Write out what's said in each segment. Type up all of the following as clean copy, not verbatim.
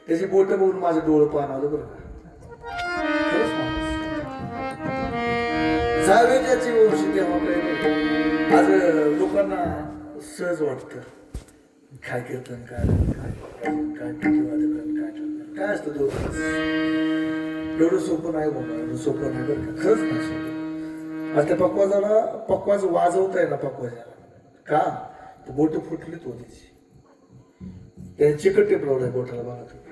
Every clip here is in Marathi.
त्याची बोट बघून माझं डोळं पाहणं आलं बरं का. खरंच माणूस जावे ज्याची वंशी तेव्हा काही आज लोकांना सहज वाटतं काय कीर्तन काय काय काय असतं दोन एवढं सोपं नाही बाबा, एवढं सोपं नाही बरं का. खरंच नाही सोपं. आता पक्वाजाला पक्वाज वाजवताय ना पक्वाजाला का तर बोट फुटलीच होतीची त्याने चिकट टेपलावलाय बोटाला बघा तुम्ही.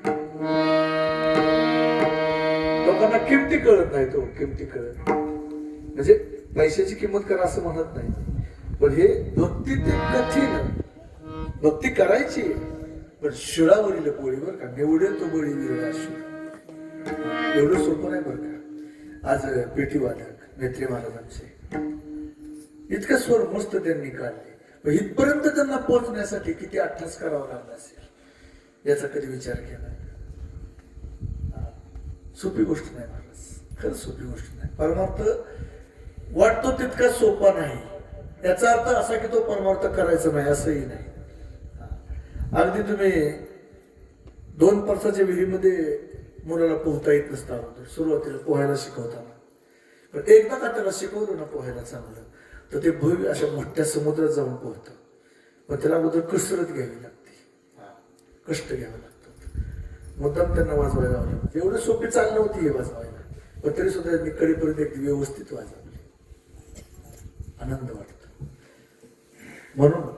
लोकांना किमती कळत नाही तो किमती कळत म्हणजे पैशाची किंमत करा असं म्हणत नाही पण हे भक्ती ते कठीण भक्ती करायची पण शिळावरील पोळी बरं का निवडे तो बळी विरळा शिळ एवढं सोपं नाही बरं का. आज पेटी वादक नेत्रे महाराजांचे इतकं स्वर मस्त त्यांनी काढले इथपर्यंत त्यांना पोहोचण्यासाठी किती अठ्ठास करावा लागला असेल याचा कधी विचार केला. सोपी गोष्ट नाही महाराज खरंच सोपी गोष्ट नाही. परमार्थ वाटतो तितका सोपा नाही याचा अर्थ असा की तो परमार्थ करायचा नाही असंही नाही. अगदी तुम्ही 2 वर्षाच्या विहिरीमध्ये मुलाला पोहता येत नसतं सुरुवातीला पोहायला शिकवताना पण एकदा का त्याला शिकवलं ना पोहायला चांगलं तर ते भव्य अशा मोठ्या समुद्रात जाऊन पोहतं पण त्याला अगोदर कसरत घ्यावी लागते कष्ट घ्यावं लागतं मुद्दाम त्यांना वाजवायला लावलं एवढं सोपी चालली होती हे वाजवायला पण तरी सुद्धा त्यांनी कडेपर्यंत एक व्यवस्थित वाजवली आनंद वाटतो. म्हणून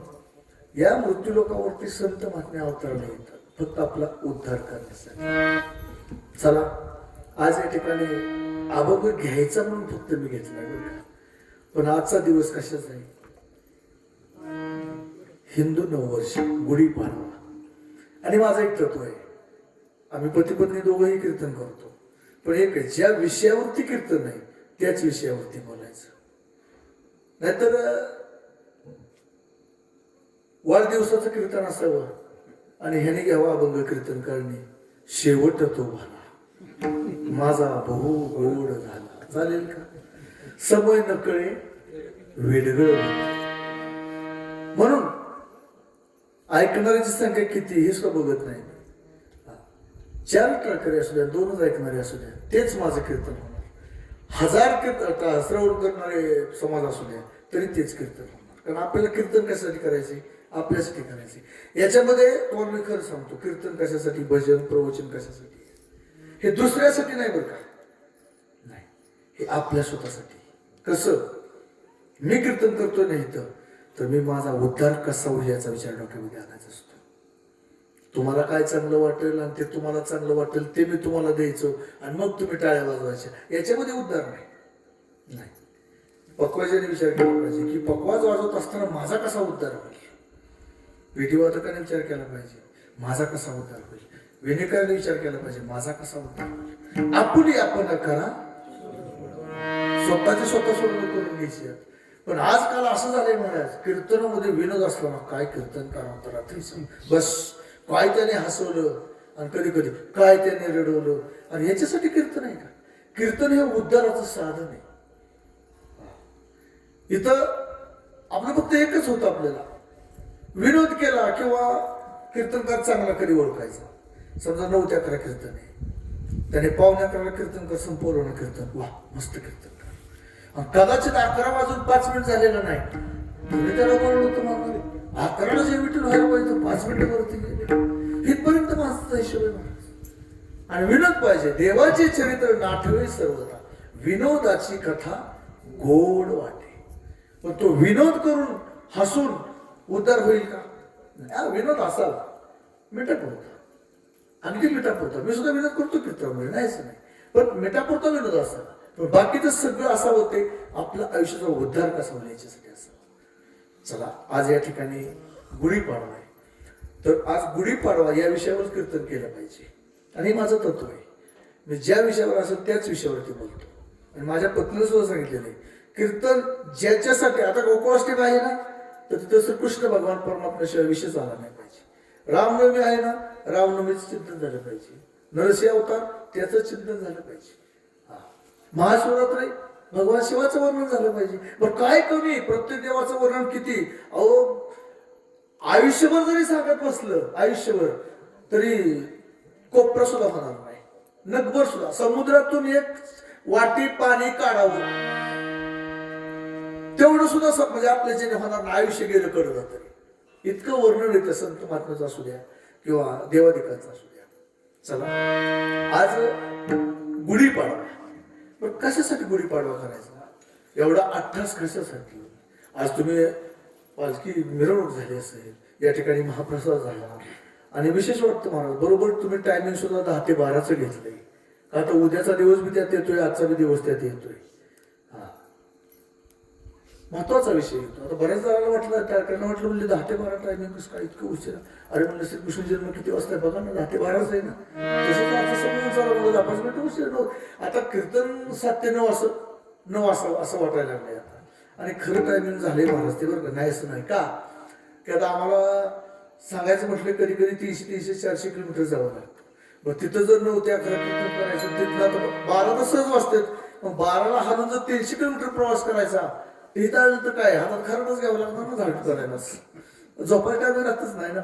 या मृत्यू लोकावरती संत महात्मे अवतरले येतात फक्त आपला उद्धार करण्यासाठी. चला आज या ठिकाणी अभंग घ्यायचा म्हणून फक्त मी घेतला बरं का पण आजचा दिवस कशाचा आहे हिंदू नववर्ष गुढीपाडवा आणि माझं एक तत्व आहे आम्ही पती पत्नी दोघंही कीर्तन करतो पण एक आहे ज्या विषयावरती कीर्तन आहे त्याच विषयावरती बोलायचं नाहीतर वाढदिवसाचं कीर्तन असावं आणि ह्याने घ्यावा अभंग कीर्तन करणे शेवट तो भाला माझा बहु गोड झाला चालेल का समय नकळे वेडगळ म्हणून ऐकणाऱ्याची संख्या किती हे सुद्धा बघत नाही. 4 टाळकरी असू द्या 2च ऐकणारे असू द्या तेच माझं कीर्तन होणार 1000 श्रवण करणारे समाज असू द्या तरी तेच कीर्तन होणार कारण आपल्याला कीर्तन कशासाठी करायचे आपल्यासाठी करायचे. याच्यामध्ये तुम्हाला मी खरं सांगतो कीर्तन कशासाठी भजन प्रवचन कशासाठी हे दुसऱ्यासाठी नाही बरं का नाही हे आपल्या स्वतःसाठी. कसं मी कीर्तन करतोय नाही तर मी माझा उद्धार कसा होईल याचा विचार डोक्यामध्ये आणायचा असतो. तुम्हाला काय चांगलं वाटेल आणि ते तुम्हाला चांगलं वाटेल ते मी तुम्हाला द्यायचो आणि मग तुम्ही टाळ्या वाजवायच्या याच्यामध्ये उद्धार नाही. पक्वाजाने विचार केला पाहिजे की पक्वाज वाजवत असताना माझा कसा उद्धार होईल. पेटीवादकाने विचार केला पाहिजे माझा कसा उद्धार होईल. विनेकराने विचार केला पाहिजे माझा कसा उद्धार होईल. आपुली आपण करा स्वतःचे स्वतः सोडून करून घ्यायची. पण आजकाल असं झालंय महाराज कीर्तनामध्ये विनोद असला ना काय कीर्तन करावं तर रात्री बस काय त्याने हसवलं आणि कधी कधी काय त्याने रडवलं आणि याच्यासाठी कीर्तन आहे का. कीर्तन हे उद्धाराचं साधन आहे. इथं आपलं फक्त एकच होतं आपल्याला विनोद केला किंवा कीर्तनकार चांगला कधी ओळखायचा. समजा 9 ते 11 कीर्तन आहे त्याने 9:45 कीर्तन कर संपवलं कीर्तन वा मस्त कीर्तन कर कदाचित 11 वाजून 5 मिनिट झालेलं नाही तुम्ही त्याला बोललो होतं मागणी 11ला जे विठून व्हायला पाहिजे 5 मिनिटं वरती गेले इथपर्यंत माझा हिशोब आहे. आणि विनोद पाहिजे देवाचे चरित्र नाठवे सर्वदा विनोदाची कथा गोड वाटे पण तो विनोद करून हसून उद्धार होईल का. विनोद असावा मिठापुरता आणखी मिठापुरता मी सुद्धा विनोद करतो कीर्तनामध्ये नाहीच नाही पण मिठापुरता विनोद असावा पण बाकीचं सगळं असावं ते आपलं आयुष्याचा उद्धार कसा होईल याच्यासाठी असावं. चला आज या ठिकाणी गुढीपाडवा आहे तर आज गुढीपाडवा या विषयावर कीर्तन केलं पाहिजे आणि माझं तत्व आहे मी ज्या विषयावर असेल त्याच विषयावरती बोलतो. आणि माझ्या पत्नीला सुद्धा सांगितलेलं आहे कीर्तन ज्याच्यासाठी आता गोकुळाष्टमी आहे ना तर तिथं श्रीकृष्ण भगवान परमात्म्याशिवाय विषय झाला नाही पाहिजे. रामनवमी आहे ना रामनवमीचं चिंतन झालं पाहिजे. नरसिंह अवतार त्याचं चिंतन झालं पाहिजे. महाशिवरात्री भगवान शिवाचं वर्णन झालं पाहिजे. पण काय कमी प्रत्येक देवाचं वर्णन किती अहो आयुष्यभर जरी सांगत बसलं आयुष्यभर तरी कोपरा सुद्धा होणार नाही, नगभर सुद्धा. समुद्रातून एक वाटी पाणी काढावं तेवढं सुद्धा म्हणजे आपल्या ज्याने होणार नाही, आयुष्य गेलं कळलं तरी. इतकं वर्णन येतं संत महात्म्याचं असू द्या किंवा देवादिकांचं असू द्या. चला आज गुढीपाडवा. पण कशासाठी गुढीपाडवा करायचा, एवढा अट्टास कशासाठी? आज तुम्ही पालखी मिरवणूक झाली असेल, या ठिकाणी महाप्रसाद झाला, आणि विशेष वाटतं महाराज बरोबर तुम्ही टायमिंग सुद्धा 10 ते 12चं घेतलंय. का तर उद्याचा दिवस बी त्यात येतोय, आजचा बी दिवस त्यात येतोय. हा महत्वाचा विषय येतो. आता बऱ्याच जणांना वाटलं, त्याकडनं वाटलं म्हणजे 10 ते 12 टायमिंग कसं काय इतकं उशिरा? अरे म्हणलं श्रीकृष्ण जन्म किती वाजता आहे बघा ना, 10 ते 12च आहे ना. तसं आता समजून चालू बोलत 5 मिनिटं उशीर नव्हतं. आता कीर्तन 7 ते 9 असं वाटायला लागलंय आता. आणि खरं टायमिंग झालंय महाराज ते, बरं का? नाही असं नाही का, की आता आम्हाला सांगायचं म्हटलं कधी कधी 300-400 किलोमीटर जावं लागतं. मग तिथं जर 9 ते 11 कीर्तन करायचं, तिथं आता 12 तर सहज वाजतात. मग 12ला हालून जर 300 किलोमीटर प्रवास करायचा, इथं तर काय हातात खरंच घ्यावं लागणार ना झाड करायला. झोपायला टायमिंग राहतच नाही ना.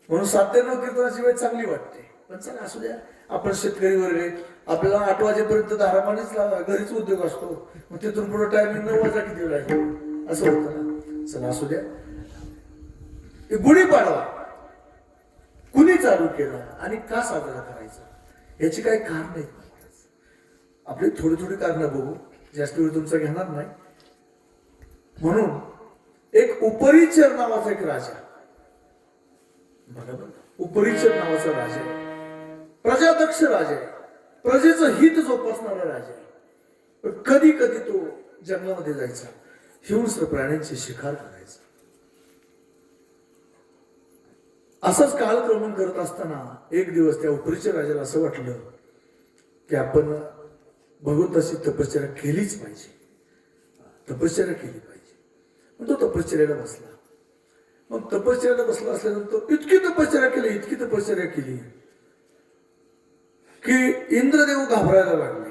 म्हणून 7 ते 9 कीर्तनाची वेळ चांगली वाटते. पण चला असू द्या, आपण शेतकरी वर्ग, आपल्याला 8 वाजेपर्यंत धारापाणीच घरीच उद्योग असतो. मग तिथून पुढे टायमिंग 9 वाजा किती वेळ आहे असं होतं ना. चला असू द्या. गुढीपाडवा कुणी चालू केला आणि का साजरा करायचा याची काही कारण आहेत. आपली थोडी कारणं बघू, जास्त वेळ तुमचा घेणार नाही. म्हणून एक उपरिचर नावाचा एक राजा, बरोबर, उपरिचर नावाचा राजा आहे, प्रजादक्ष राजा आहे, प्रजेचं हित जोपासणारा राजा आहे. पण कधी कधी तो जंगलामध्ये जायचा, हिंस्र प्राण्यांची शिकार करायचा. असंच कालक्रमण करत असताना एक दिवस त्या उपरीच्या राजाला असं वाटलं की आपण भगवंताची तपश्चर्या केलीच पाहिजे, तपश्चर्या केली पाहिजे. मग तो तपश्चर्याला बसला. मग तपश्चर्याला बसला असल्यानंतर इतकी तपश्चर्या केली की इंद्रदेव घाबरायला लागले.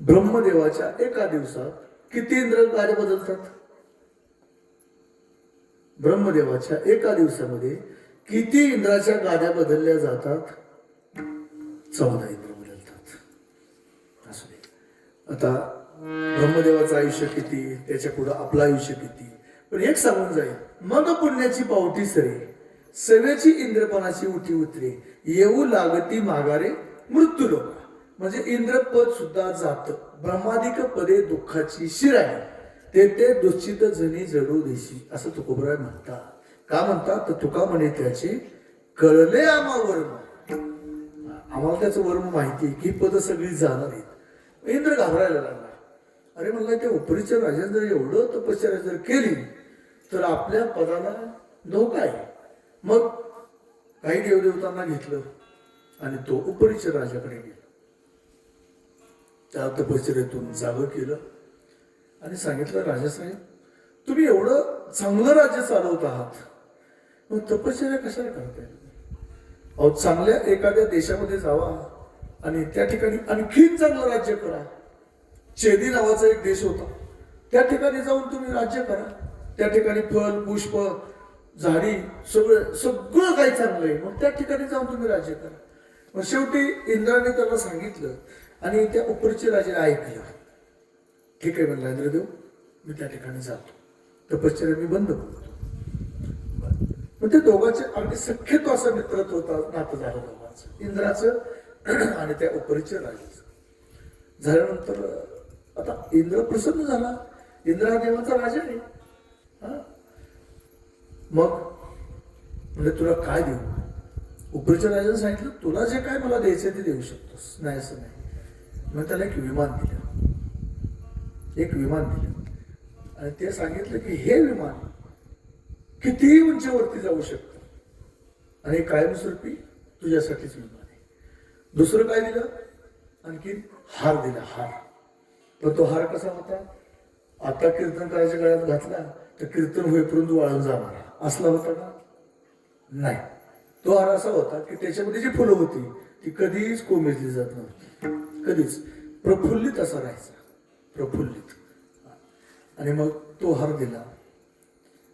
ब्रह्मदेवाच्या एका दिवसात किती इंद्र कार्य बदलतात? ब्रह्मदेवाच्या एका दिवसामध्ये किती इंद्राच्या गाद्या बदलल्या जातात? 14 इंद्र बदलतात. असू दे. आता ब्रह्मदेवाचं आयुष्य किती, त्याच्या पुढं आपलं आयुष्य किती. पण एक सांगून जाईल, मग पुण्याची पावटी सरे, सेवेची इंद्रपणाची उठी उतरे, येऊ लागती माघारे मृत्यू लोक. म्हणजे इंद्रपद सुद्धा जात, ब्रह्मादिक पदे दुःखाची शिराई, ते दुश्चित जणी जडू देशी, असं तुकोबराय म्हणतात. का म्हणतात तर तुका म्हणे त्याचे कळले आम्हा वर्म. आम्हाला त्याचं वर्म माहिती की पद सगळी जाणार आहेत. इंद्र घाबरायला लागला. अरे म्हणलं त्या उपरीच्या राजाने जर एवढं तपश्चर्या जर केली तर आपल्या पदाला धोका आहे. मग काही देवदेवतांना घेतलं आणि तो उपरीच्या राजाकडे गेला. त्या तपश्चर्यातून जागं केलं आणि सांगितलं, राजासाहेब तुम्ही एवढं चांगलं राज्य चालवत आहात, मग तपश्चर्या कशाला करताय? अहो चांगल्या एखाद्या देशामध्ये जावा आणि त्या ठिकाणी आणखीन चांगलं राज्य करा. चेदी नावाचा एक देश होता, त्या ठिकाणी जाऊन तुम्ही राज्य करा. त्या ठिकाणी फल पुष्प झाडी सगळं काही चांगलं आहे, मग त्या ठिकाणी जाऊन तुम्ही राज्य करा. मग शेवटी इंद्राने त्याला सांगितलं आणि त्या उपरच्या राजाने ऐकलं. ठीक आहे म्हणला इंद्रदेव, मी त्या ठिकाणी जातो, तपश्चर्या मी बंद करतो. मग ते दोघांचे अगदी सख्यत्व असं मित्रत्व होता, नातं झालं दोघांचं, इंद्राचं आणि त्या उपरीच्या राजाचं. झाल्यानंतर आता इंद्र प्रसन्न झाला. इंद्र हा देवाचा राजा आहे. मग म्हणजे तुला काय देऊ? उपरीच्या राजाने सांगितलं, तुला जे काय मला द्यायचं ते देऊ शकतोस. नाही असं नाही. मग त्याला एक विमान दिलं, आणि ते सांगितलं की हे विमान कितीही उंचीवरती जाऊ शकतं आणि कायमस्वरूपी तुझ्यासाठीच विमान आहे. दुसरं काय दिलं? आणखी हार दिला, हार. पण तो हार कसा होता? आता कीर्तन करायच्या गळ्यात घातला तर कीर्तन होईपर्यंत वाळून जाणार असला होता का? नाही. तो हार असा होता की त्याच्यामध्ये जी फुलं होती ती कधीच कोमेजली जात नव्हती, कधीच. प्रफुल्लित असा राहायचा, प्रफुल्लित. आणि मग तो हार दिला.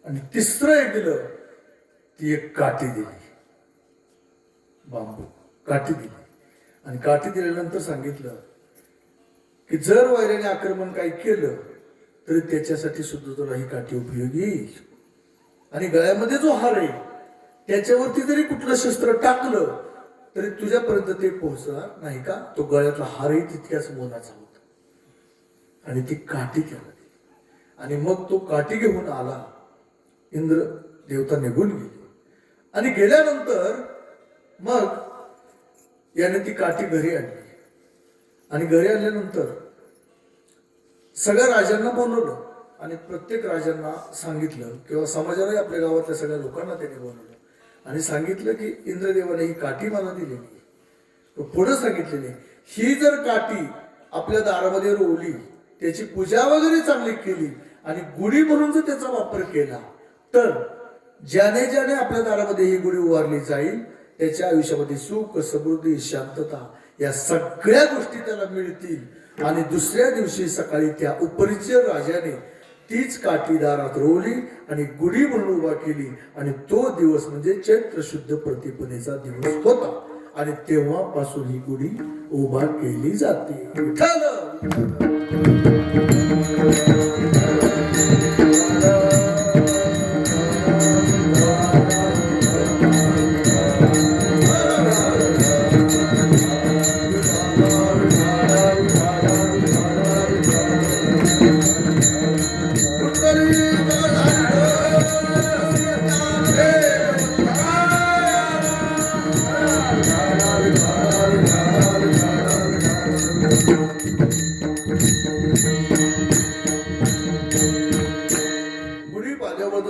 आणि तिसरं एक दिलं, ती एक काठी दिली. बांबू काठी दिली आणि काठी दिल्यानंतर सांगितलं की जर वैराने आक्रमण काही केलं तरी त्याच्यासाठी सुद्धा तुला ही काठी उपयोगी येईल आणि गळ्यामध्ये जो हार आहे त्याच्यावरती जरी कुठलं शस्त्र टाकलं तरी तुझ्यापर्यंत ते पोहोचणार नाही का. तो गळ्यातला हारही तितक्याच मोलाचा होता आणि ती काठी त्याला दिली आणि मग तो काठी घेऊन आला. इंद्र देवता निघून गेले आणि गेल्यानंतर मग याने ती काठी घरी आणली आणि घरी आणल्यानंतर सगळ्या राजांना बोलवलं आणि प्रत्येक राजांना सांगितलं किंवा समाजालाही आपल्या गावातल्या सगळ्या लोकांना त्याने बोलवलं आणि सांगितलं की इंद्रदेवाने ही काठी मला दिलेली. पुढे सांगितलेली ही जर काठी आपल्या दारामध्ये रोवली त्याची पूजा वगैरे चांगली केली आणि गुढी म्हणून जर त्याचा वापर केला तर ज्याने ज्याने आपल्या दारामध्ये ही गुढी उभारली जाईल त्याच्या आयुष्यामध्ये सुख समृद्धी शांतता या सगळ्या गोष्टी त्याला मिळतील. आणि दुसऱ्या दिवशी सकाळी त्या उपरिचय राजाने तीच काठी दारात रोवली आणि गुढी म्हणून उभा केली आणि तो दिवस म्हणजे चैत्र शुद्ध प्रतिपदेचा दिवस होता आणि तेव्हापासून ही गुढी उभा केली जाते.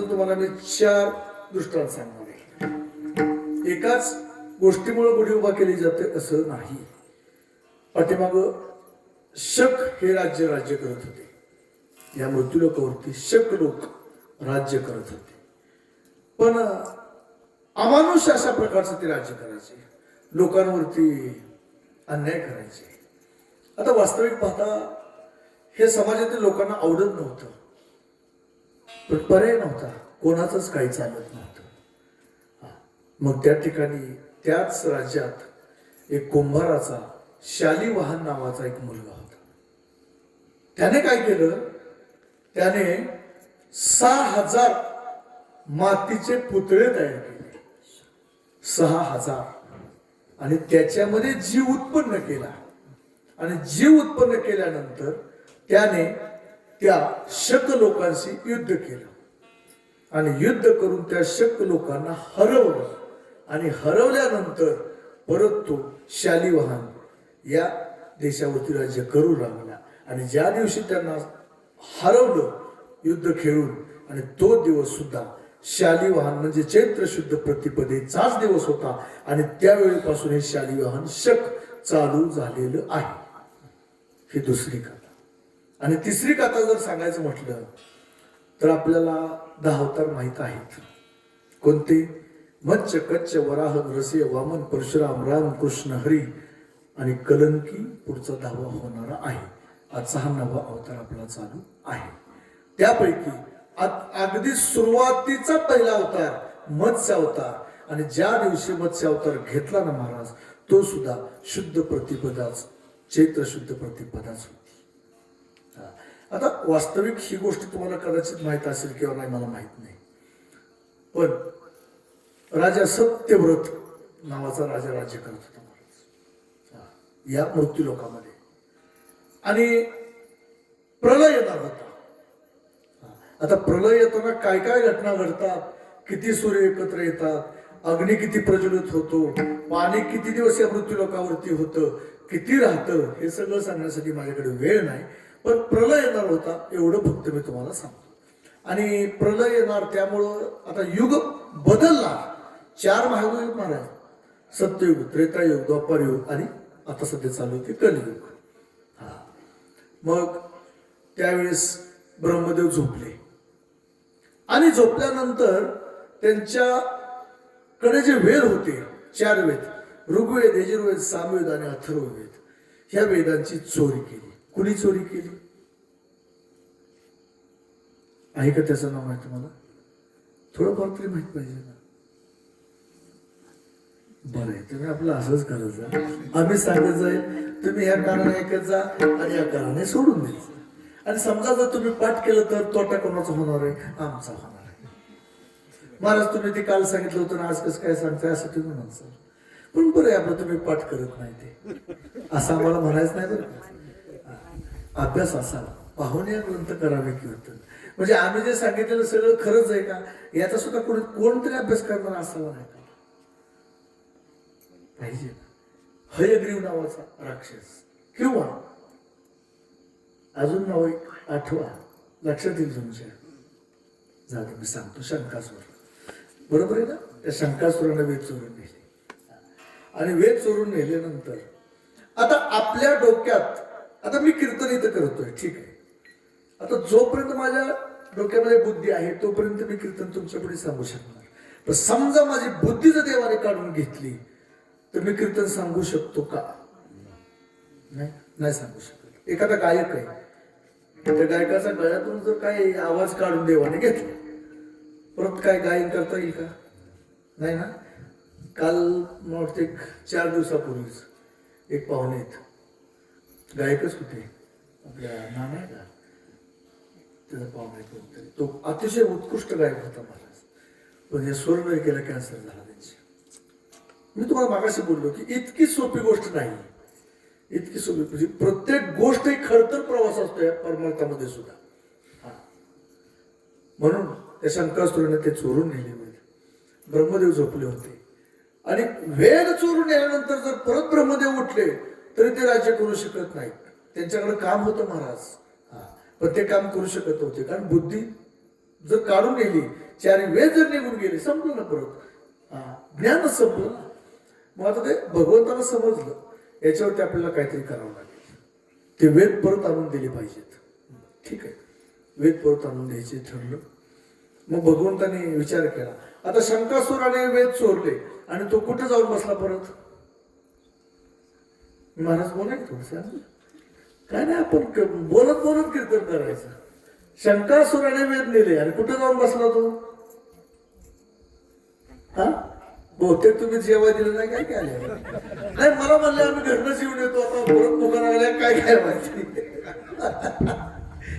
तुम्हाला मी 4 दृष्टांत सांगणार आहे. एकाच गोष्टीमुळे गुढी उभा केली जाते असं नाही. पाठीमाग शक हे राज्य करत होते. या मृत्यूलोकावरती शक लोक राज्य करत होते पण अमानुष अशा प्रकारचं ते राज्य करायचे. लोकांवरती अन्याय करायचे. आता वास्तविक पाहता हे समाजातील लोकांना आवडत नव्हतं पण पर्याय नव्हता. कोणाचंच काही चालत नव्हतं. मग त्या ठिकाणी त्याच राज्यात एक कुंभाराचा शालिवाहन नावाचा एक मुलगा होता. त्याने काय केलं, त्याने 6000 मातीचे पुतळे तयार केले. 6000 आणि त्याच्यामध्ये जीव उत्पन्न केला आणि जीव उत्पन्न केल्यानंतर त्याने त्या शक लोकांशी युद्ध केलं आणि युद्ध करून त्या शक लोकांना हरवलं आणि हरवल्यानंतर परत तो शालिवाहन या देशावरती राज्य करू लागला. आणि ज्या दिवशी त्यांना हरवलं युद्ध खेळून आणि तो दिवस सुद्धा शालिवाहन म्हणजे चैत्र शुद्ध प्रतिपदेचाच दिवस होता आणि त्यावेळीपासून हे शालिवाहन शक चालू झालेलं आहे. ही दुसरी कथा. आणि तिसरी कथा जर सांगायचं म्हटलं तर आपल्याला 10 अवतार माहित आहेत. कोणते? मत्स्य कच्छ वराह नरसिंह वामन परशुराम राम कृष्ण हरी आणि कलंकी पुढचा 10वा होणारा आहे. आजचा हा 9वा अवतार आपला चालू आहे. त्यापैकी अगदी सुरुवातीचा पहिला अवतार मत्स्य अवतार आणि ज्या दिवशी मत्स्य अवतार घेतला ना महाराज तो सुद्धा शुद्ध प्रतिपदाच चैत्र शुद्ध प्रतिपदाच होती. आता वास्तविक ही गोष्ट तुम्हाला कदाचित माहित असेल किंवा नाही मला माहित नाही पण राजा सत्यव्रत नावाचा राजा राज्य करत होता महाराज या मृत्यू लोकांमध्ये आणि प्रलय येणार होता. आता प्रलय येताना काय काय घटना घडतात, किती सूर्य एकत्र येतात, अग्नी किती प्रज्वलित होतो, पाणी किती दिवस या मृत्यू लोकावरती होतं, किती राहतं, हे सगळं सांगण्यासाठी माझ्याकडे वेळ नाही. पण प्रलय येणार होता एवढं फक्त मी तुम्हाला सांगतो. आणि प्रलय येणार त्यामुळं आता युग बदलणार. 4 महायुग महाराज, सत्ययुग, त्रेतायुग, द्वापारयुग आणि आता सध्या चालू होते कलियुग. मग त्यावेळेस ब्रह्मदेव झोपले आणि झोपल्यानंतर त्यांच्याकडे जे वेद होते 4 वेद, ऋग्वेद, यजुर्वेद, सामवेद आणि अथर्ववेद, ह्या वेदांची चोरी केली. कुणी चोरी केली आहे का? त्याचं नाव आहे तुम्हाला? थोडंफार तरी माहित पाहिजे ना. बरं आहे, तुम्ही आपलं असंच करत जा. आम्ही सांगत जाईल, तुम्ही ह्या कारणाने ऐकत जा आणि या कारणाने सोडून द्यायचं. आणि समजा जर तुम्ही पाठ केलं तर तोटा कोणाचा होणार आहे? आमचा होणार आहे. महाराज तुम्ही ते काल सांगितलं होतं ना, आज कसं काय सांगताय असं तुम्ही म्हणाल. पण बरं आहे आपलं, तुम्ही पाठ करत नाही ते असं आम्हाला म्हणायचं नाही बरं का. अभ्यास असावा, पाहुणे ग्रंथ करावे कीर्तन. म्हणजे आम्ही जे सांगितलेलं सगळं खरंच आहे का याचा सुद्धा कोणतरी अभ्यास करणार असावा नाही का पाहिजे. हयग्रीव नावाचा राक्षस किंवा अजून नाव एक आठवा लक्षात येईल तुमच्या, जाऊ मी सांगतो, शंकासुर. बरोबर आहे ना? त्या शंकासुराने वेद चोरून नेले आणि वेद चोरून नेल्यानंतर आता आपल्या डोक्यात, आता मी कीर्तन इथं करतोय ठीक आहे, आता जोपर्यंत माझ्या डोक्यामध्ये बुद्धी आहे तोपर्यंत मी कीर्तन तुमच्या पुढे सांगू शकणार. पण समजा माझी बुद्धी जर देवाने काढून घेतली तर मी कीर्तन सांगू शकतो का? नाही सांगू शकत. एखादा गायक आहे, त्या गायकाचा गळ्यातून जर काही आवाज काढून देवाने घेतला परत काय गायन करता येईल का? नाही ना. काल मला वाटतं 4 दिवसापूर्वीच एक पाहुणे आहेत, गायकच होते, आपल्या नाना आहे का त्याचा पाहुणे कोणतरी, तो अतिशय उत्कृष्ट गायक होता महाराज. पण या स्वर्णरेखेला कॅन्सर झाला त्यांची. मी तुम्हाला मागाशी बोललो की इतकी सोपी गोष्ट नाही, इतकी सोपी, म्हणजे प्रत्येक गोष्ट एक खडतर प्रवास असतो या परमार्थामध्ये सुद्धा. म्हणून त्या शंकासुराने ते चोरून नेले. ब्रह्मदेव झोपले होते आणि वेद चोरून नेल्यानंतर जर परत ब्रह्मदेव उठले तरी ते राज्य करू शकत नाहीत. त्यांच्याकडे काम होतं महाराज, पण ते काम करू शकत होते कारण बुद्धी जर काढून नेली, 4 वेद जर निघून गेले, संपलं ना परत, ज्ञानच संपलं. मग आता ते भगवंताला समजलं याच्यावरती आपल्याला काहीतरी करावं लागेल. ते वेद परत आणून दिले पाहिजेत. ठीक आहे, वेद परत आणून द्यायचे ठरलं. मग भगवंताने विचार केला. आता शंकासुराने वेद चोरले आणि तो कुठे जाऊन बसला परत? महाराज बोला की थोडस, काय नाही, आपण बोलत बोलत कीर्तन करायचं. शंकासुराने वेद नेले आणि कुठे जाऊन बसला तो? हा, बहुतेक तुम्ही जेव्हा दिलं नाही काय काय नाही, मला म्हणलं आम्ही घरनं जेवून येतो, आता परत दुकानाला काय काय माहिती.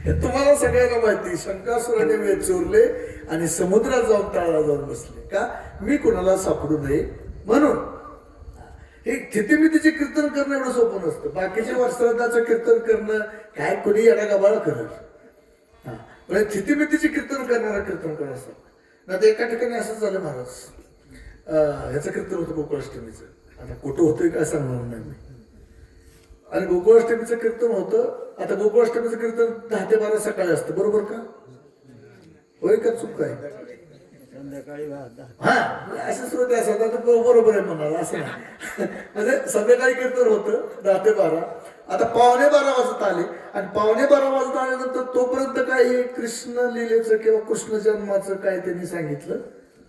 तुम्हाला सगळ्यांना माहिती, शंकासुराने वेद चोरले आणि समुद्रात जाऊन तळाला जाऊन बसले. का? मी कुणाला सापडू नये म्हणून. हे थितिमितीचे कीर्तन करणं एवढं सोपं नसतं. बाकीचे वर्षाचं कीर्तन करणं काय कोणी येडा गबाळ करत, पण थितिमितीचे कीर्तन करणारा कीर्तन करत असतात ना. ते एका ठिकाणी असंच झालं महाराज, ह्याचं कीर्तन होतं गोकुळाष्टमीचं. आता कुठं होतंय काय सांगणार नाही मी. आणि गोकुळाष्टमीचं कीर्तन होतं. आता गोकुळाष्टमीचं कीर्तन 10 ते 12 सकाळी असतं, बरोबर का? होय का चूक आहे? हा, असं श्रोते असतात बरोबर आहे म्हणाला, असं नाही. म्हणजे संध्याकाळी कीर्तन होतं 10 ते 12. आता 11:45 वाजता आले आणि 11:45 वाजता आल्यानंतर तोपर्यंत काही कृष्ण लिलेचं किंवा कृष्ण जन्माचं काय त्यांनी सांगितलं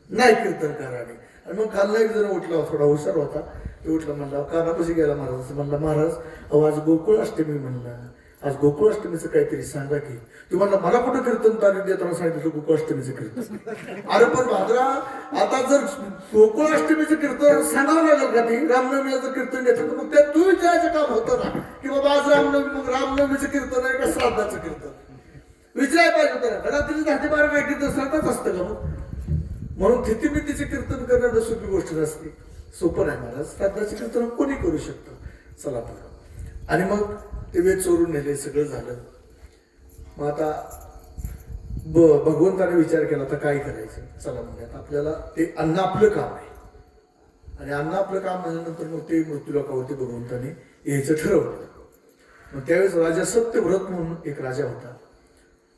नाही कीर्तनकाराने. आणि मग खाल्ला एक जण उठला, थोडा हुशार होता, तो उठला, म्हणला कानापाशी गेला महाराज, म्हणला महाराज अहो आज गोकुळाष्टमी, म्हणला आज गोकुळाष्टमीचं काहीतरी सांगा की. तू म्हणला मला कुठं कीर्तन तारीख देताना सांगितलं गोकुळाष्टमीचं कीर्तन. अरे पण भाद्रा, आता जर गोकुळाष्टमीचं कीर्तन सांगावं लागेल का? ती रामनवमीचं कीर्तन घेतलं तर मग त्यात तू विचारायचं काम होतं ना की बाबा आज रामनवमी, मग रामनवमीचं कीर्तन आहे का श्राद्धाचं कीर्तन? विचारायला पाहिजे होतं ना. रात्रीचं 10 ते 12 काय कीर्तन श्राद्धाच असतं का? मग म्हणून थितिमितीचे कीर्तन करणं सोपी गोष्ट नसते. सोपं नाही महाराज, श्राद्धाचे कीर्तन कोणी करू शकतो. चला बघा. आणि मग ते वेद चोरून नेले, सगळं झालं. मग आता भगवंताने विचार केला तर काय करायचं. चला म्हणजे आता आपल्याला ते अन्न आपलं काम आहे आणि अन्न आपलं काम झाल्यानंतर मग ते मृत्यूलोकावरती भगवंताने यायचं ठरवलं. मग त्यावेळेस राजा सत्यव्रत म्हणून एक राजा होता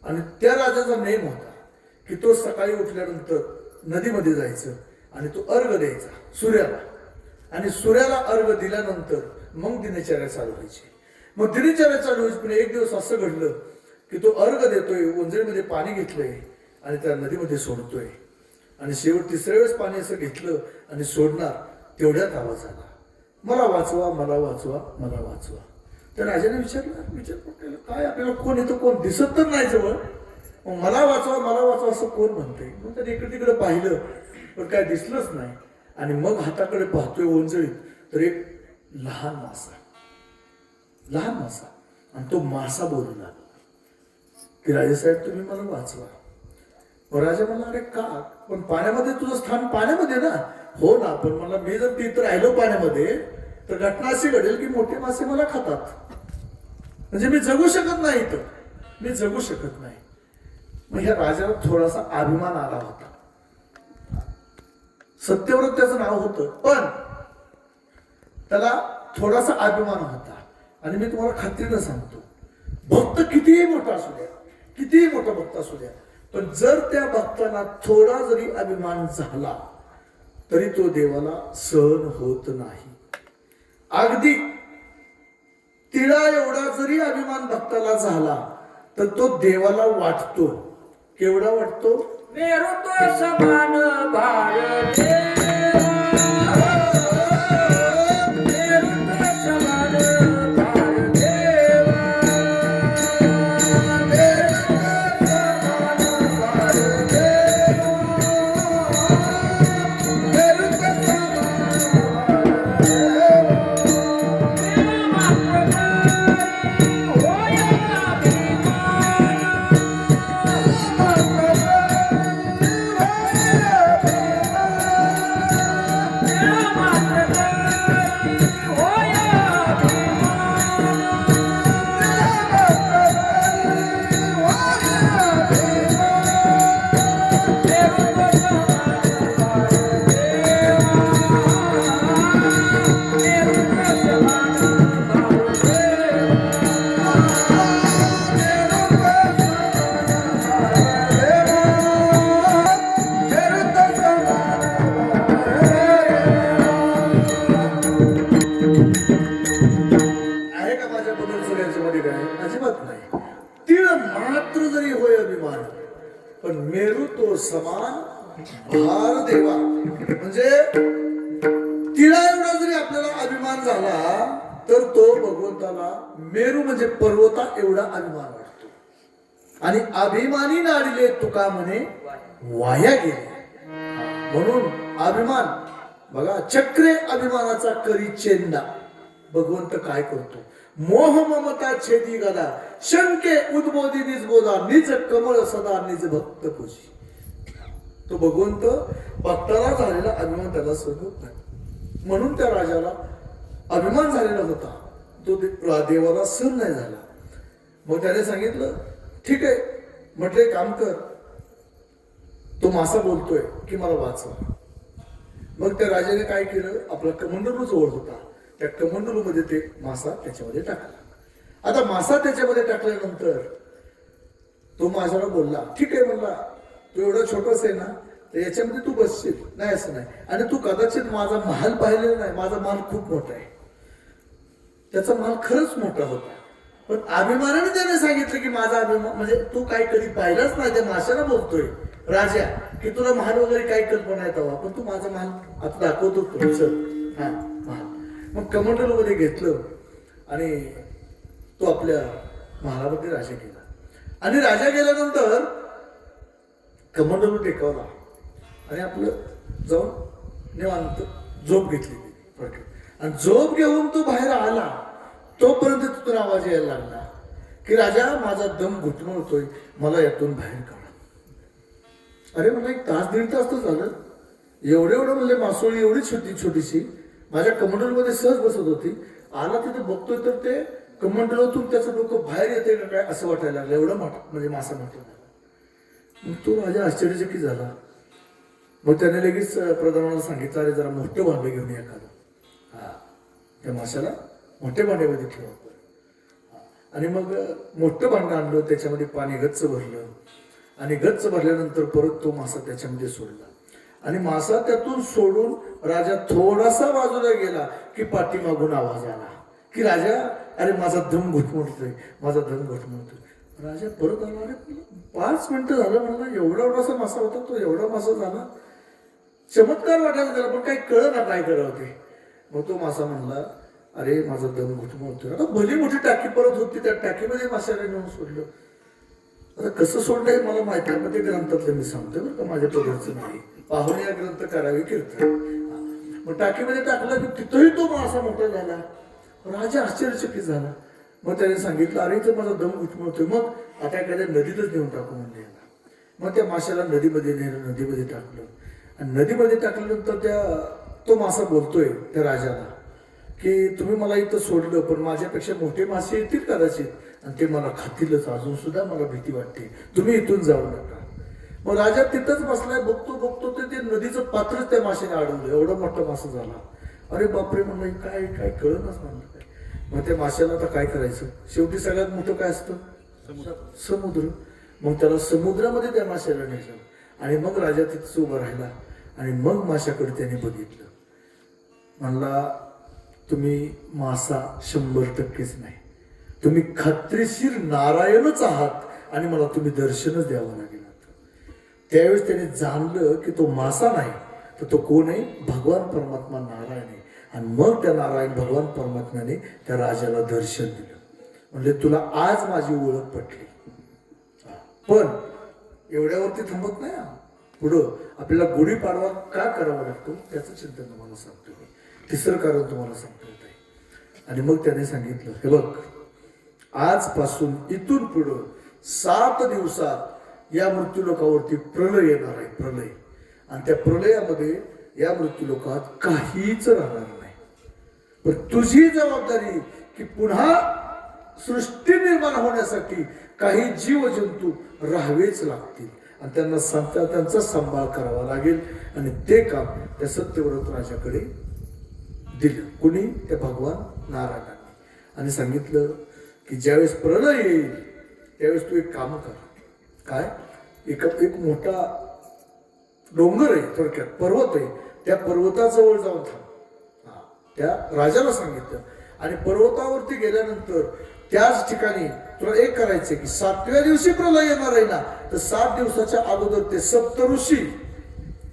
आणि त्या राजाचा नेम होता की तो सकाळी उठल्यानंतर नदीमध्ये जायचं आणि तो अर्घ द्यायचा सूर्याला. आणि सूर्याला अर्घ दिल्यानंतर मग दिनचर्या चालू व्हायची. मग दिनचर्या चालू व्हायची. पण एक दिवस असं घडलं की तो अर्घ देतोय, ओंजळीमध्ये पाणी घेतलंय आणि त्या नदीमध्ये सोडतोय आणि शेवट 3ऱ्या वेळेस पाणी असं घेतलं आणि सोडणार तेवढ्यात आवाज आला, मला वाचवा, मला वाचवा, मला वाचवा. तर राजाने विचारलं काय आपल्याला कोण येतं, कोण दिसत तर नाही जवळ, मला वाचवा, मला वाचवा असं कोण म्हणतंय. मग त्याने इकडे तिकडे पाहिलं पण काय दिसलंच नाही. आणि मग हाताकडे पाहतोय ओंजळीत, तर एक लहान मासा आणि तो मासा बोलू लागला की राजेसाहेब तुम्ही मला वाचवा. मग राजा म्हणला अरे का, पण पाण्यामध्ये तुझं स्थान पाण्यामध्ये ना. हो ना, पण मला मी जर तिथं राहिलो पाण्यामध्ये तर घटना अशी घडेल की मोठे मासे मला खातात, म्हणजे मी जगू शकत नाही, इथं मी जगू शकत नाही. मग ह्या राजाला थोडासा अभिमान आला होता. सत्यव्रत त्याचं नाव होतं, पण त्याला थोडासा अभिमान होता. आणि मी तुम्हाला खात्रीनं सांगतो, भक्त कितीही मोठा असू द्या, कितीही मोठा भक्त असू द्या, पण जर त्या भक्ताला थोडा जरी अभिमान झाला तरी तो देवाला सहन होत नाही. अगदी तिळा एवढा जरी अभिमान भक्ताला झाला तर तो देवाला वाटतो. केवढा वाटतो? मेरुतो समान भारत पण मेरू तो समान भार देवा. म्हणजे तिला एवढा जरी आपल्याला अभिमान झाला तर तो भगवंताला मेरू म्हणजे पर्वता एवढा अभिमान वाटतो. आणि अभिमानी नाडिले तुका म्हणे वाया गेले. म्हणून अभिमान बघा, चक्रे अभिमानाचा करी चेंडा. भगवंत काय करतो? मोह ममता छेदी गदा शंके उद्बोधी निज बोधा निज कमळ सदा निज भक्त पूजी. तो भगवंत भक्ताला झालेला अभिमान त्याला सहन होत नाही. म्हणून त्या राजाला अभिमान झालेला होता, तो देवाला सहन नाही झाला. मग त्याने सांगितलं ठीक आहे, म्हटले काम कर, तो मासा बोलतोय की मला वाचवा. मग त्या राजाने काय केलं, आपला कमंडलू जवळ होता, त्या कमंडलू मध्ये ते मासा त्याच्यामध्ये टाकला. आता मासा त्याच्यामध्ये टाकल्यानंतर तो माझ्याला बोलला ठीक आहे, म्हणला तू एवढा छोटाच आहे ना, तर याच्यामध्ये तू बसशील नाही असं नाही, आणि तू कदाचित माझा महाल पाहिलेला नाही, माझा महाल खूप मोठा आहे. त्याचा महाल खरंच मोठा होता, पण अभिमानाने त्याने सांगितलं की माझा अभिमान, म्हणजे तू काही कधी पाहिलाच नाही. त्या माशाला बोलतोय राजा की तुला महाल वगैरे काही कल्पना आहे तेव्हा, पण तू माझा महाल आता दाखवतो चल. हा महाल. मग कमंडल मध्ये घेतलं आणि तो आपल्या महालामध्ये राजा गेला. आणि राजा गेल्यानंतर कमंडलू टेकवला आणि आपलं जाऊन निवांत झोप घेतली थोडक्यात. आणि झोप घेऊन तो बाहेर आला तोपर्यंत तिथून आवाज यायला लागला की राजा माझा दम घुटमळतोय, मला यातून बाहेर काढा. अरे मला 1 तास 1.5 तास तर झालं, एवढं म्हणजे मासोळी एवढी छोटीशी माझ्या कमंडलमध्ये सहज बसत होती. आला तिथे बघतोय तर ते कमंडलातून त्याचं डोकं बाहेर येते का काय असं वाटायला लागलं. एवढं म्हणजे मासा मोठा झाला. मग तो राजा आश्चर्यचकित झाला. मग त्याने लगेच प्रधानाला सांगितलं अरे जरा मोठं भांडे घेऊन या एखादं. हा, त्या माशाला मोठ्या भांड्यामध्ये ठेवा. आणि मग मोठं भांडं आणलं, त्याच्यामध्ये पाणी गच्च भरलं आणि गच्च भरल्यानंतर परत तो मासा त्याच्यामध्ये सोडला. आणि मासा त्यातून सोडून राजा थोडासा बाजूला गेला की पाठीमागून आवाज आला की राजा अरे माझा दम घुटमळतोय, माझा दम घुटमळतोय. राजा परत आला, अरे 5 मिनिटं झालं म्हणला, एवढा मासा होता तो, एवढा मासा झाला. चमत्कार वाटायला त्याला, पण काही कळ ना काय करावं ते. मग तो मासा म्हणला अरे माझा दम घुटमळतोय. आता भली मोठी टाकी परत होती, त्या टाकीमध्ये माशाला नेऊन सोडलं. आता कसं सोडलंय मला माहिती आहे, पण ते ग्रंथातलं मी सांगतोय बरं का, माझ्या पदार्थ नाही. पाहून या ग्रंथ करावी कीर्तन. मग टाकीमध्ये टाकला की तिथंही तो मासा मोठा झाला. राजा आश्चर्यचकित झाला. मग त्याने सांगितलं, अरे तर माझा दम उठमळतोय, मग आता एखाद्या नदीतच नेऊन टाकू म्हणले. मग त्या माशाला नदीमध्ये नेलं, नदीमध्ये टाकलं. आणि नदीमध्ये टाकल्यानंतर तो मासा बोलतोय त्या राजाला की तुम्ही मला इथं सोडलं, पण माझ्यापेक्षा मोठे मासे येतील कदाचित, आणि ते मला खातीलच. अजून सुद्धा मला भीती वाटते, तुम्ही इथून जाऊ नका. मग राजा तिथंच बसलाय, बघतो ते नदीचं पात्रच त्या माशाने अडवलं. एवढा मोठा मासा झाला. अरे बापरे म्हणलं, काय काय कळणच म्हणलं काय. मग त्या माशाला आता काय करायचं. शेवटी सगळ्यात मोठं काय असतं, समुद्र. मग त्याला समुद्रामध्ये त्या माशाला नेलं. आणि मग राजा तिथंच उभा राहिला. आणि मग माशाकडे त्याने बघितलं. म्हणला, तुम्ही मासा 100%च नाही, तुम्ही खात्रीशीर नारायणच आहात आणि मला तुम्ही दर्शनच द्यावं लागेल. त्यावेळेस त्याने जाणलं की तो मासा नाही, तर तो कोण आहे, भगवान परमात्मा नारायण आहे. आणि मग त्या नारायण भगवान परमात्म्याने त्या राजाला दर्शन दिलं. म्हणजे तुला आज माझी ओळख पटली. पण एवढ्यावरती थांबत नाही. पुढं आपल्याला गुढीपाडवा का करावा लागतो त्याचं चिंतन तुम्हाला सांगतो मी. तिसरं कारण तुम्हाला सांगतो आहे. आणि मग त्याने सांगितलं, हे बघ, आजपासून इथून पुढं 7 दिवसात या मृत्यूलोकावरती प्रलय येणार आहे, प्रलय. आणि त्या प्रलयामध्ये या मृत्यूलोकात काहीच राहणार नाही. पण तुझी जबाबदारी की पुन्हा सृष्टी निर्माण होण्यासाठी काही जीवजंतू राहावेच लागतील आणि त्यांचा सांभाळ करावा लागेल. आणि ते काम त्या सत्यव्रत राजाकडे दिलं. कुणी, त्या भगवान नारायणाने. आणि सांगितलं की ज्यावेळेस प्रलय येईल त्यावेळेस तू एक काम कर. काय, एक मोठा डोंगर आहे, थोडक्यात पर्वत आहे, त्या पर्वताजवळ जाऊन थांब. त्या राजाला सांगितलं. आणि पर्वतावरती गेल्यानंतर त्याच ठिकाणी तुला एक करायचंय की 7व्या दिवशी प्रलय येणार आहे ना, तर 7 दिवसाच्या अगोदर ते सप्तऋषी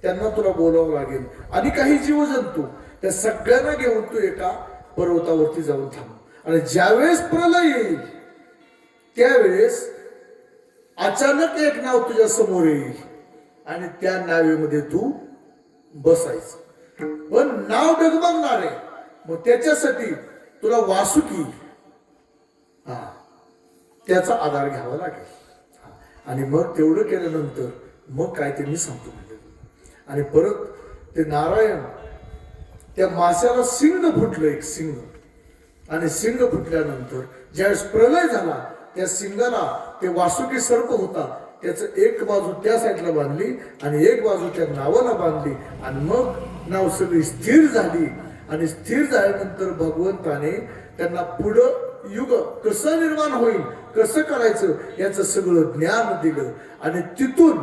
त्यांना तुला बोलावं लागेल. आणि काही जीवजंतू, त्या सगळ्यांना घेऊन तू एका पर्वतावरती जाऊन थांब. आणि ज्यावेळेस प्रलय येईल त्यावेळेस अचानक एक नाव तुझ्या समोर येईल आणि त्या नावेमध्ये तू बसायचं. पण नाव डगमगणार आहे, मग त्याच्यासाठी तुला वासुकी, त्याचा आधार घ्यावा लागेल. आणि मग तेवढं केल्यानंतर मग काय ते मी सांगतो म्हणजे. आणि परत ते नारायण त्या माशाला सिंग फुटलं, एक सिंग. आणि सिंग फुटल्यानंतर ज्यावेळेस प्रलय झाला त्या सिंगाला ते वासुकी सर्प होता, त्याचं एक बाजू त्या साईडला बांधली आणि एक बाजू त्या नावाला बांधली. आणि मग नाव सगळी स्थिर झाली. आणि स्थिर झाल्यानंतर भगवंताने त्यांना पुढं युग कसं निर्माण होईल, कसं करायचं याचं सगळं ज्ञान दिलं. आणि तिथून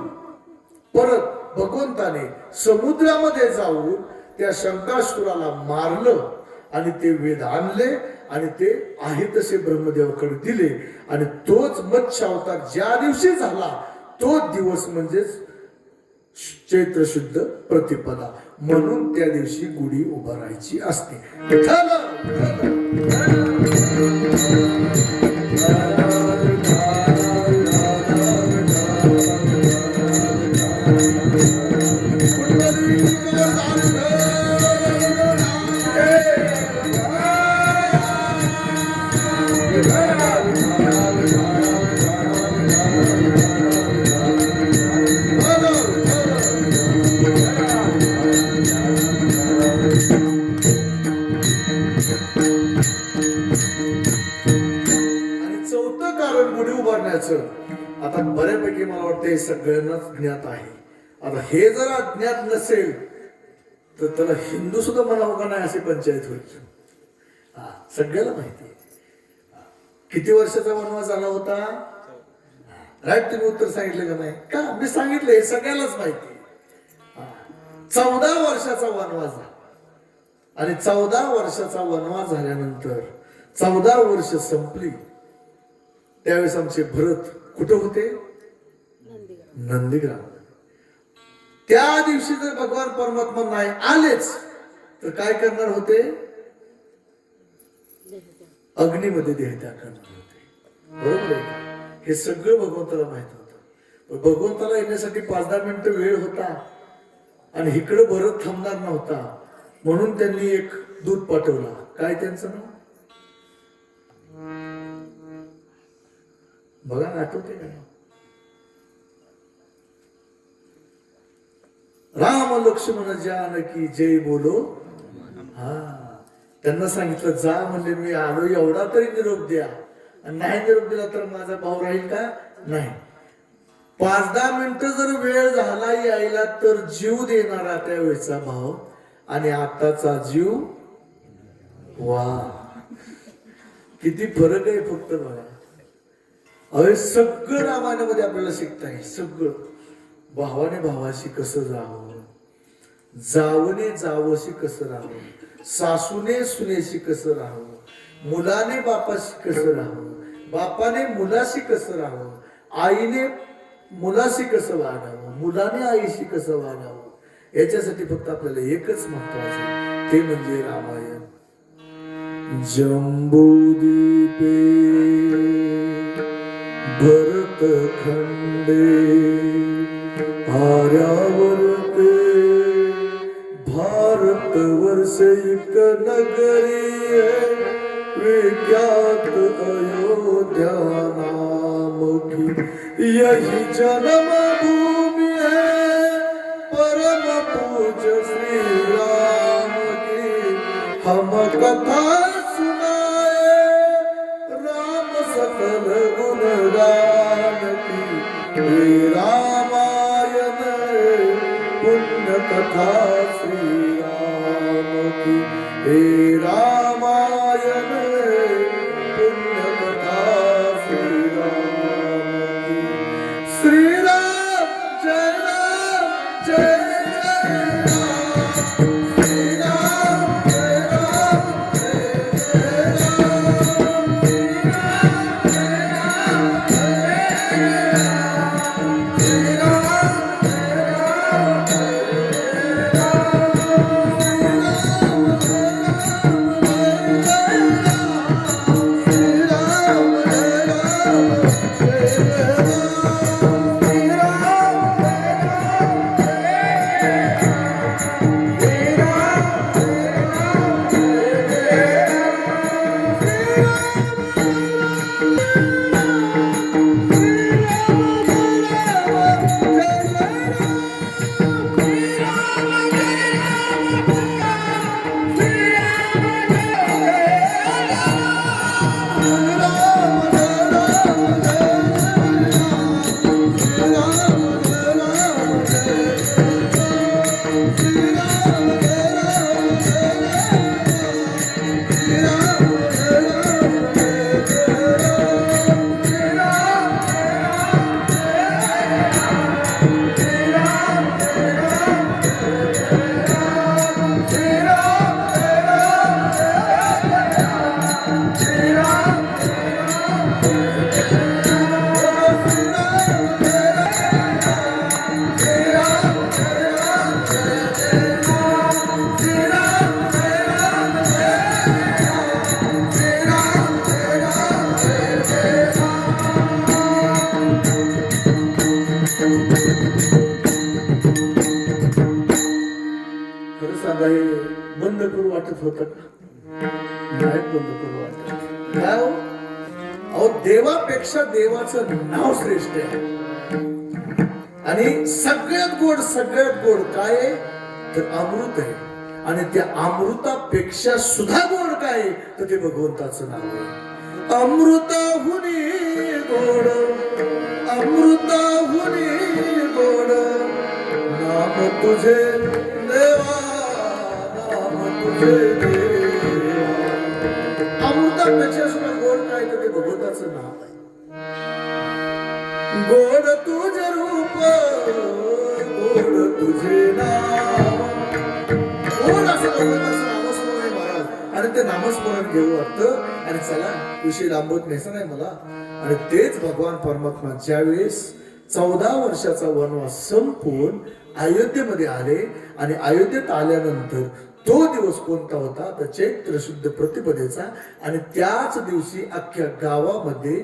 परत भगवंताने समुद्रामध्ये जाऊन त्या शंकासुराला मारलं आणि ते वेद आणले आणि ते आहे तसे ब्रह्मदेवाकडे दिले. आणि तोच मत्स्य अवतार ज्या दिवशी झाला तोच दिवस म्हणजेच चैत्र शुद्ध प्रतिपदा, म्हणून त्या दिवशी गुढी उभारायची असते. आता बऱ्यापैकी मला वाटतं हे सगळ्यांनाच ज्ञात आहे. आता हे जर अज्ञात नसेल तर त्याला हिंदू सुद्धा म्हणावं का नाही अशी पंचायत होईल. सगळ्याला माहिती आहे. किती वर्षाचा वनवास झाला होता, राईट? तुम्ही उत्तर सांगितलं का नाही? का मी सांगितलं, हे सगळ्यालाच माहिती. 14 वर्षाचा वनवास झाला. आणि 14 वर्षाचा वनवास झाल्यानंतर 14 वर्ष संपली. त्यावेळेस आमचे भरत कुठं होते? नंदीग्राम. त्या दिवशी जर भगवान परमात्मा नाही आलेच तर काय करणार होते? अग्नीमध्ये देहत्याग करणार होते. बरोबर आहे? हे सगळं भगवंताला माहित होतं. भगवंताला येण्यासाठी 5-10 मिनिटं वेळ होता आणि इकडं भरत थांबणार नव्हता. म्हणून त्यांनी एक दूत पाठवला. काय त्यांचं नाव बघा, आठवते का? राम लक्ष्मण जानकी जय बोलो. हा, त्यांना सांगितलं जा म्हणले, मी आलो, एवढा तरी निरोप द्या. आणि नाही निरोप दिला तर माझा भाऊ राहील का? नाही. 5-10 मिनिटं जर वेळ झाला यायला तर जीव देणारा त्यावेळेचा भाव आणि आताचा जीव, वा किती फरक आहे फक्त बघा. अरे सगळं रामायणामध्ये आपल्याला शिकता येईल. सगळं भावाने भावाशी कसं राहावं, जावने जावशी कसं राहावं, सासूने सुनेशी कसं राहावं, मुलाने बापाशी कसं राहावं, बापाने मुलाशी कसं राहावं, आईने मुलाशी कसं वागावं, मुलाने आईशी कसं वागावं. याच्यासाठी फक्त आपल्याला एकच महत्वाचं, ते म्हणजे रामायण. जम्बूद्वीपे भरत खंडे आर्यावर्ते भारत वर्षिक नगरी विख्यात अयोध्या नाम की यही जन्म भूमि है परम पूज्य श्री राम की. हम कथा सुनाए राम सकल गुण गान की. हे रामायण पुण्य कथा श्री राम की. हे रामायण पुण्य कथा श्री राम की. श्री राम जय राम जय जय राम. श्री राम जय राम जय जय राम. श्री राम जय राम जय जय राम. श्री राम जय राम जय जय राम. श्री राम जय राम जय जय राम. श्री राम जय राम जय जय राम. श्री राम जय राम जय जय राम. श्री राम जय राम जय खरं सांगा, हे बंद करू वाटत होतं का? नाही बंद करू वाटत. काय हो? अहो, देवापेक्षा देवाचं नाव श्रेष्ठ आहे. आणि सगळ्यात गोड काय आहे तर अमृत आहे. आणि त्या अमृतापेक्षा सुद्धा गोड काय आहे तर ते भगवंताचं नाव आहे. अमृताहुनी गोड, अमृताहुनी गोड नाम तुझे देवा, नाम तुझे देवा. अमृतापेक्षा सुद्धा गोड काय तर ते भगवंताचं नाव आहे. गोड तुझे रूप, गोड तुझे नाम. गोड असं भगवंताचं नामस्मरण आहे महाराज. आणि ते नामस्मरण घेऊ वाटतं. आणि चला, विषय लांबत नाही नाही मला. आणि तेच भगवान परमात्मा ज्यावेळेस 14 वर्षाचा वनवास संपून अयोध्येमध्ये आले आणि अयोध्येत आल्यानंतर तो दिवस कोणता होता तर चैत्र शुद्ध प्रतिपदेचा. आणि त्याच दिवशी अख्ख्या गावामध्ये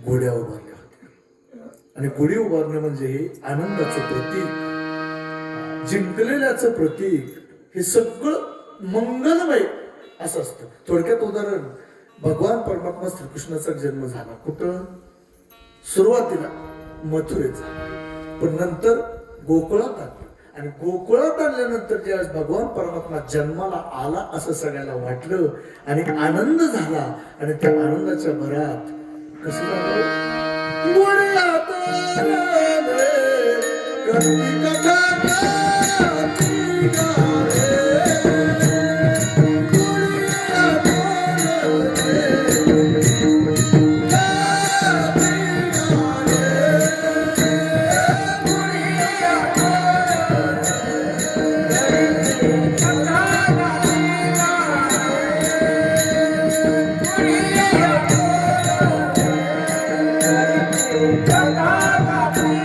घोड्या उभारल्या होत्या. आणि गुढी उभारणे म्हणजे हे आनंदाचं प्रतीक, जिंकलेल्याचं प्रतीक, हे सगळं मंगलमय असं असतं. थोडक्यात उदाहरण, भगवान परमात्मा श्रीकृष्णाचा जन्म झाला कुठं? सुरुवातीला मथुरेचा, पण नंतर गोकुळात आणलं. आणि गोकुळात आणल्यानंतर ज्यावेळेस भगवान परमात्मा जन्माला आला असं सगळ्याला वाटलं आणि आनंद झाला. आणि त्या आनंदाच्या भरात कसं झालं? गुढ्यात राहिले, करती कथा गाती गाणे. गुढ्यात राहिले,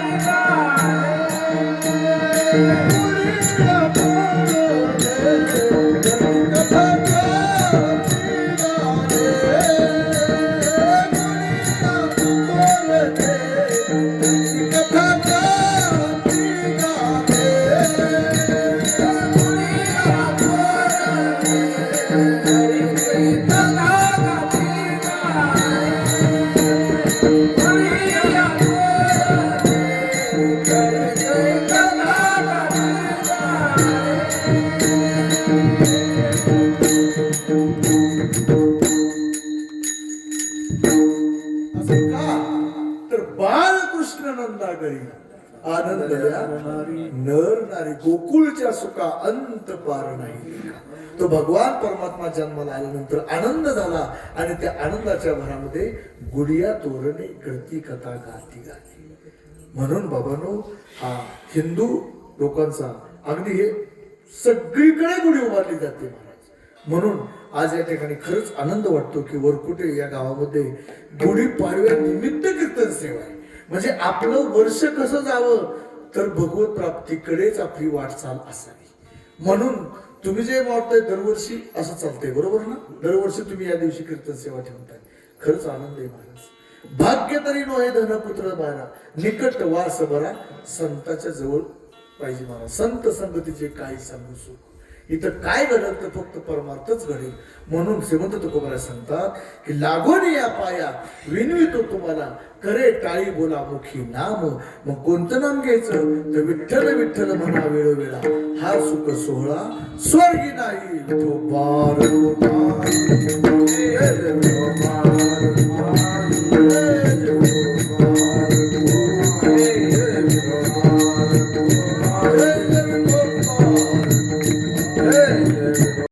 नर नारी गोकुळच्या सुखा अंत पार नाही. तो भगवान परमात्मा जन्माला आल्यानंतर आनंद झाला आणि त्या आनंदाच्या भरामध्ये गुढिया तोरणे करती कथा गाती गाती. म्हणून बाबांनो, हा हिंदू लोकांचा अगदी हे सगळीकडे गुढी उभारली जाते महाराज. म्हणून आज या ठिकाणी खरंच आनंद वाटतो की वरकुटे या गावामध्ये गुढी पाडव्या निमित्त कीर्तन सेवा आहे. म्हणजे आपलं वर्ष कसं जावं तर भगवत प्राप्तीकडेच आपली वाटचाल असावी. म्हणून तुम्ही जे वाटताय दरवर्षी असं चालतंय, बरोबर ना? दरवर्षी तुम्ही या दिवशी कीर्तन सेवा ठेवताय. खरंच आनंद आहे महाराज. भाग्य तरी नोहे धनपुत्र बारा, निकट वास बरा संताच्या जवळ पाहिजे महाराज. संत संगतीचे काही सांगू सुख. इथं काय घडलं तर फक्त परमार्थच घडेल. म्हणून श्रीमंत तुकोबाराय सांगतात की लागून या पाया विनवितो तुम्हाला, करे टाळी बोला मुखी नाम. मग कोणतं नाम घ्यायचं तर विठ्ठल विठ्ठल म्हणा वेळोवेळा. हा सुख सोहळा स्वर्गी नाही तो बार.